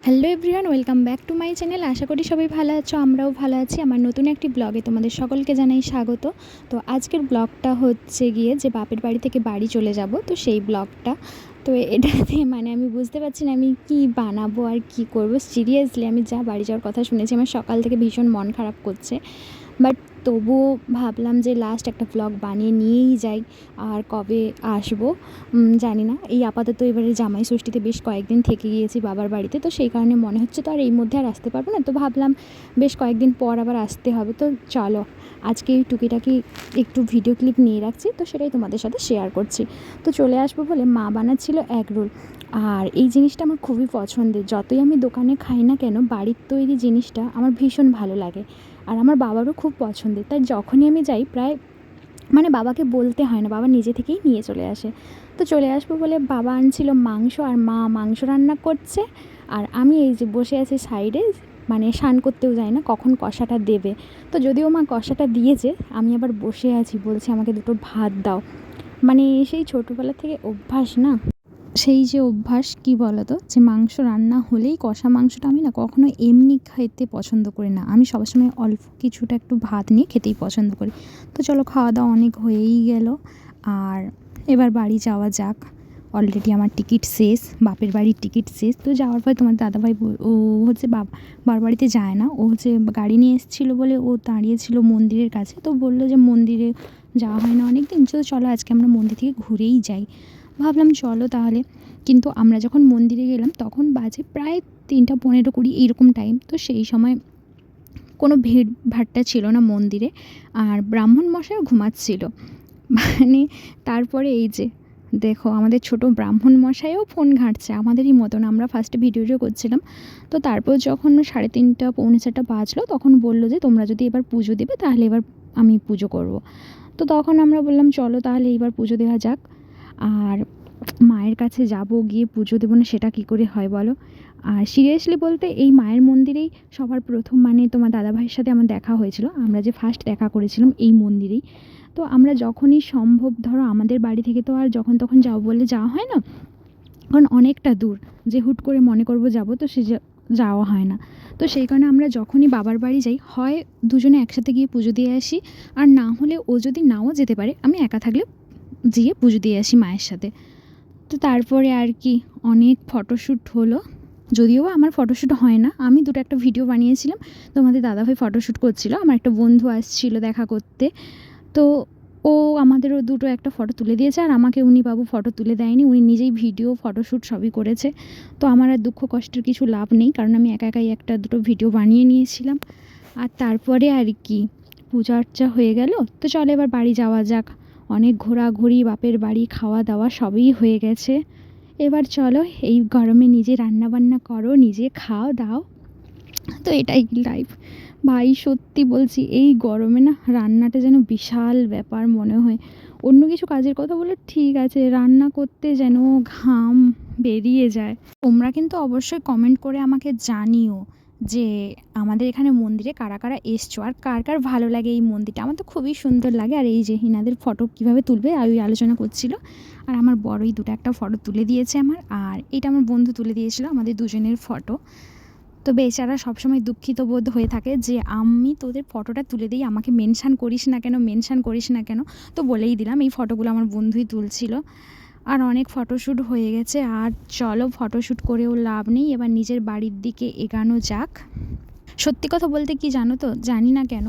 Hello everyone, welcome back to my channel. আশা করি সবাই ভালো আছো, আমরাও ভালো আছি। আমার নতুন একটি ব্লগে তোমাদের সকলকে জানাই স্বাগত। তো আজকের ব্লগটা হচ্ছে গিয়ে যে বাপের বাড়ি থেকে বাড়ি চলে যাব, তো সেই ব্লগটা। তো এটাতে আমি বুঝতে পারছি না আমি কি বানাবো আর কি করব। সিরিয়াসলি আমি যা বাড়ি যাওয়ার কথা শুনেছি আমার সকাল থেকে ভীষণ মন খারাপ করছে। বাট তবুও ভাবলাম যে লাস্ট একটা ব্লগ বানিয়ে নিয়েই যাই। আর কবে আসবো জানি না। এই আপাতত এবারে জামাই ষষ্ঠীতে বেশ কয়েকদিন থেকে গিয়েছি বাবার বাড়িতে, তো সেই কারণে মনে হচ্ছে তো আর এই মধ্যে আর আসতে পারবো না। তো ভাবলাম বেশ কয়েকদিন পর আবার আসতে হবে। তো চলো আজকে এই টুকিটাকি একটু ভিডিও ক্লিপ নিয়ে রাখছি, তো সেটাই তোমাদের সাথে শেয়ার করছি। তো চলে আসবো বলে মা বানাচ্ছিল এগ রোল। আর এই জিনিসটা আমার খুবই পছন্দের। যতই আমি দোকানে খাই না কেন, বাড়ির তৈরি জিনিসটা আমার ভীষণ ভালো লাগে। আর আমার বাবারও খুব পছন্দের, তাই যখনই আমি যাই প্রায় বাবাকে বলতে হয় না, বাবা নিজে থেকেই নিয়ে চলে আসে। তো চলে আসবো বলে বাবা আনছিল মাংস, আর মা মাংস রান্না করছে। আর আমি এই যে বসে আছি সাইডে, স্নান করতেও যাই না, কখন কষাটা দেবে। তো যদিও মা কষাটা দিয়েছে, আমি আবার বসে আছি, বলছে আমাকে দুটো ভাত দাও। সেই ছোটোবেলা থেকে অভ্যাস না, সেই যে অভ্যাস কী বলো তো, যে মাংস রান্না হলেই কষা মাংসটা আমি না কখনো এমনি খেতে পছন্দ করি না। আমি সবসময় অল্প কিছুটা একটু ভাত নিয়ে খেতেই পছন্দ করি। তো চলো খাওয়া দাওয়া অনেক হয়েই গেল, আর এবার বাড়ি যাওয়া যাক। অলরেডি আমার টিকিট শেষ, বাপের বাড়ির টিকিট শেষ। তো যাওয়ার পর তোমার দাদাভাই ও হচ্ছে বাবার বাড়িতে যায় না, ও হচ্ছে গাড়ি নিয়ে এসেছিলো বলে ও দাঁড়িয়েছিল মন্দিরের কাছে। তো বললো যে মন্দিরে যাওয়া হয় না অনেক দিন, তো চলো আজকে আমরা মন্দির থেকে ঘুরেই যাই। ভাবলাম চলো তাহলে। কিন্তু আমরা যখন মন্দিরে গেলাম তখন বাজে প্রায় 3:15-20 এইরকম টাইম। তো সেই সময় কোনো ভিড় ভাট্টা ছিল না মন্দিরে, আর ব্রাহ্মণ মশাইও ঘুমাচ্ছিল। তারপরে এই যে দেখো আমাদের ছোট ব্রাহ্মণ মশাইও ফোন ঘাঁটছে আমাদেরই মতন। আমরা ফার্স্টে ভিডিও করছিলাম। তো তারপর যখন 3:30 পৌনে 4টা বাজলো, তখন বললো যে তোমরা যদি এবার পুজো দেবে তাহলে এবার আমি পুজো করব। তো তখন আমরা বললাম চলো তাহলে এইবার পুজো দেওয়া যাক। আর মায়ের কাছে যাব, গিয়ে পুজো দেবো না সেটা কী করে হয় বলো। আর সিরিয়াসলি বলতে এই মায়ের মন্দিরেই সবার প্রথম তোমার দাদাভাইয়ের সাথে আমার দেখা হয়েছিল। আমরা যে ফার্স্ট দেখা করেছিলাম এই মন্দিরেই। তো আমরা যখনই সম্ভব, ধরো আমাদের বাড়ি থেকে তো আর যখন তখন যাও বললে যাওয়া হয় না, কারণ অনেকটা দূর, যে হুট করে মনে করবো যাব তো সে যাওয়া হয় না। তো সেই কারণে আমরা যখনই বাবার বাড়ি যাই, হয় দুজনে একসাথে গিয়ে পুজো দিয়ে আসি, আর না হলে ও যদি নাও যেতে পারে আমি একা থাকলে গিয়ে পুজো দিয়ে আসি মায়ের সাথে। তো তারপরে আর কি অনেক ফটোশ্যুট হলো। যদিও আমার ফটোশ্যুট হয় না, আমি একটা ভিডিও বানিয়েছিলাম। তোমাদের দাদাভাই ফটোশ্যুট করছিল, আমার একটা বন্ধু আসছিল দেখা করতে। তো ও আমাদেরও একটা ফটো তুলে দিয়েছে, আর আমাকে উনি বাবু ফটো তুলে দেয়নি, উনি নিজেই ভিডিও ফটোশ্যুট সবই করেছে। তো আমার আর দুঃখ কষ্টের কিছু লাভ নেই, কারণ আমি একা একাই দুটো ভিডিও বানিয়ে নিয়েছিলাম। আর তারপরে আর কি পূজা আর্চা হয়ে গেল। তো চলো এবার বাড়ি যাওয়া যাক। অনেক ঘোরাঘুরি, বাপের বাড়ি, খাওয়া দাওয়া সবই হয়ে গেছে। এবার চলো এই গরমে নিজে রান্না বান্না করো, নিজে খাও দাও। তো এটাই লাইফ ভাই, সত্যি বলছি এই গরমে না রান্নাটা যেন বিশাল ব্যাপার মনে হয়। অন্য কিছু কাজের কথা বলে ঠিক আছে, রান্না করতে যেন ঘাম বেরিয়ে যায়। তোমরা কিন্তু অবশ্যই কমেন্ট করে আমাকে জানিও যে আমাদের এখানে মন্দিরে কারা কারা এসছো, আর কার কার ভালো লাগে এই মন্দিরটা। আমার তো খুবই সুন্দর লাগে। আর এই যে হিনাদের ফটো কীভাবে তুলবে ওই আলোচনা করছিল, আর আমার বড়ই একটা ফটো তুলে দিয়েছে আমার, আর এটা আমার বন্ধু তুলে দিয়েছিল আমাদের দুজনের ফটো। তো বেচারা সবসময় দুঃখিত বোধ হয়ে থাকে যে আমি তোদের ফটোটা তুলে দিই, আমাকে মেনশান করিস না কেন। তো বলেই দিলাম এই ফটোগুলো আমার বন্ধুই তুলছিল। আর অনেক ফটোশ্যুট হয়ে গেছে, আর চলো ফটোশ্যুট করেও লাভ নেই, এবার নিজের বাড়ির দিকে এগানো যাক। সত্যি কথা বলতে কি জানো তো, জানি না কেন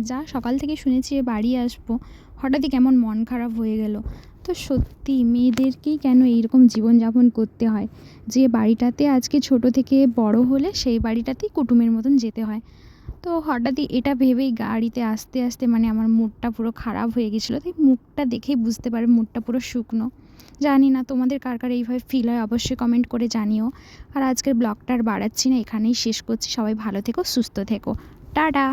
যা সকাল থেকে শুনেছি বাড়ি আসবো, হঠাৎই কেমন মন খারাপ হয়ে গেল। তো সত্যি মেয়েদেরকেই কেন এইরকম জীবনযাপন করতে হয়, যে বাড়িটাতে আজকে ছোট থেকে বড় হলে সেই বাড়িটাতেই কুটুমের মতন যেতে হয়। তো হঠাৎই এটা ভেবেই গাড়িতে আসতে আসতে আমার মুডটা পুরো খারাপ হয়ে গেছিলো। তাই মুখটা দেখেই বুঝতে পারে মুডটা পুরো শুকনো। জানি না তোমাদের কার কার এইভাবে ফিল হয়, অবশ্যই কমেন্ট করে জানিও। আর আজকের ব্লগটা আর বাড়াচ্ছি না, এখানেই শেষ করছি। সবাই ভালো থেকো, সুস্থ থেকো, টাটা।